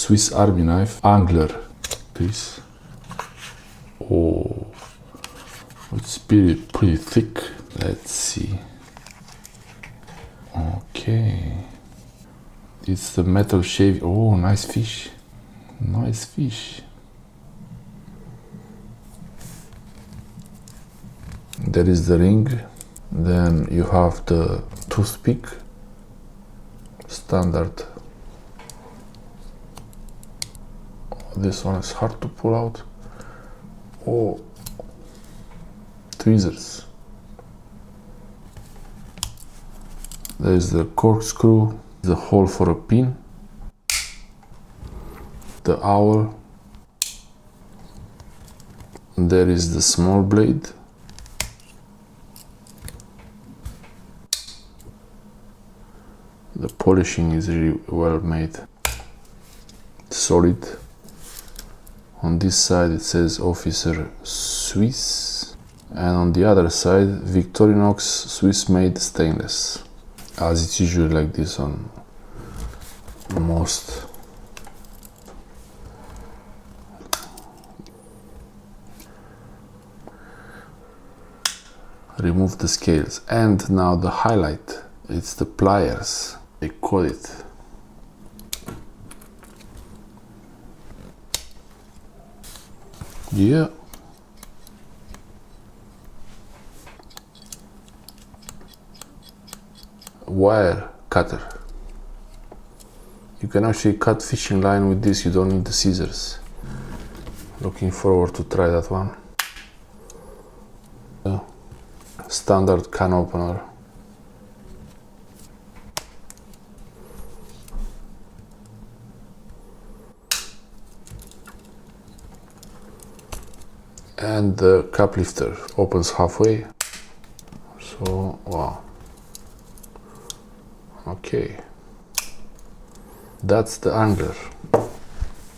Swiss Army knife, Angler piece. Oh, it's pretty thick. Let's see. Okay, it's the metal shave. Oh, nice fish. Nice fish. There is the ring. Then you have the toothpick. Standard. This one is hard to pull out. Oh, tweezers. There is the corkscrew, the hole for a pin, the owl. There is the small blade. The polishing is really well made. Solid. On this side it says Officer Swiss, and on the other side Victorinox Swiss made stainless, as it's usually like this on most. Remove the scales, and now the highlight, it's the pliers, they call it. Yeah. Wire cutter. You can actually cut fishing line with this, you don't need the scissors. Looking forward to try that one. Standard can opener. And the cup lifter opens halfway. So, wow. Okay. That's the Angler.